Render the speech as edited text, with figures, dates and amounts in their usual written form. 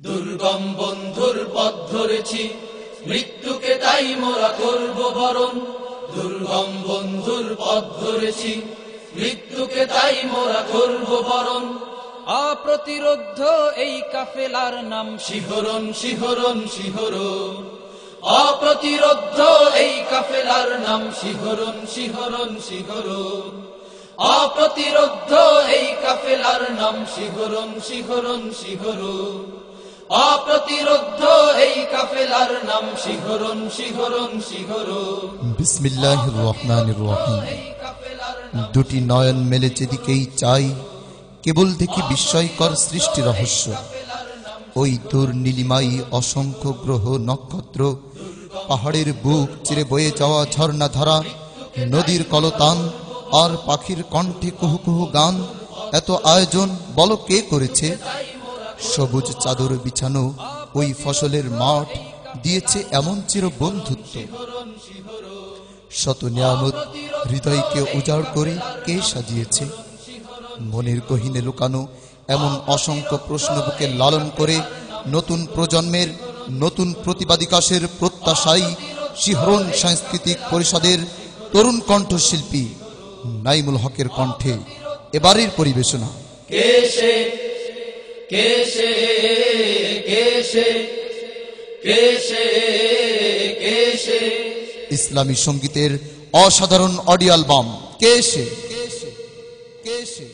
দুর্গম বন্ধুর পথ ধরেছি, মৃত্যুকে তাই মোরা করব বরণ। দুর্গম বন্ধুর পথ ধরেছি, মৃত্যুকে তাই মোরা করব বরণ। অপ্রতিরোধ্য এই কাফেলার নাম শিহরণ, শিহরণ, শিহরণ। অপ্রতিরোধ্য এই কাফেলার নাম শিহরণ, শিহরণ, শিহরণ। অপ্রতিরোধ্য এই কাফেলার নাম শিহরণ, শিহরণ, শিহরণ। অপ্রতিরোধ্য এই কাফেলার নাম শিহরণ, শিহরণ, শিহরণ। বিসমিল্লাহির রহমানির রহিম। দুটি নয়ন মেলে যেদিকেই চাই, কেবল দেখি বিস্ময়কর সৃষ্টি রহস্য। ওই দূর নীলিমাই অসংখ্য গ্রহ নক্ষত্র, পাহাড়ের বুক চিরে বয়ে যাওয়া ঝর্ণা ধারা, নদীর কলতান আর পাখির কণ্ঠে কুহু কুহু গান। এত আয়োজন বলো কে করেছে? সবুজ চাদর বিছানো ওই ফসলের মাঠ দিয়েছে এমন চির বন্ধুত্ব। শত নিয়ামত হৃদয়কে উজাড় করে কে সাজিয়েছে? মনের গহীনে লুকানো এমন অসংখ্য প্রশ্ন বুকে লালন করে নতুন প্রজন্মের নতুন প্রতিবাদিকাশের প্রত্যাশাই শিহরণ সাংস্কৃতিক পরিষদের তরুণ কণ্ঠশিল্পী নাইমুল হকের কণ্ঠে এবারের পরিবেশনা। কেশে কেশে কেশে কেশে কেশে ইসলামী সঙ্গীতের অসাধারণ অডিও অ্যালবাম কেশে কেশে কেশে।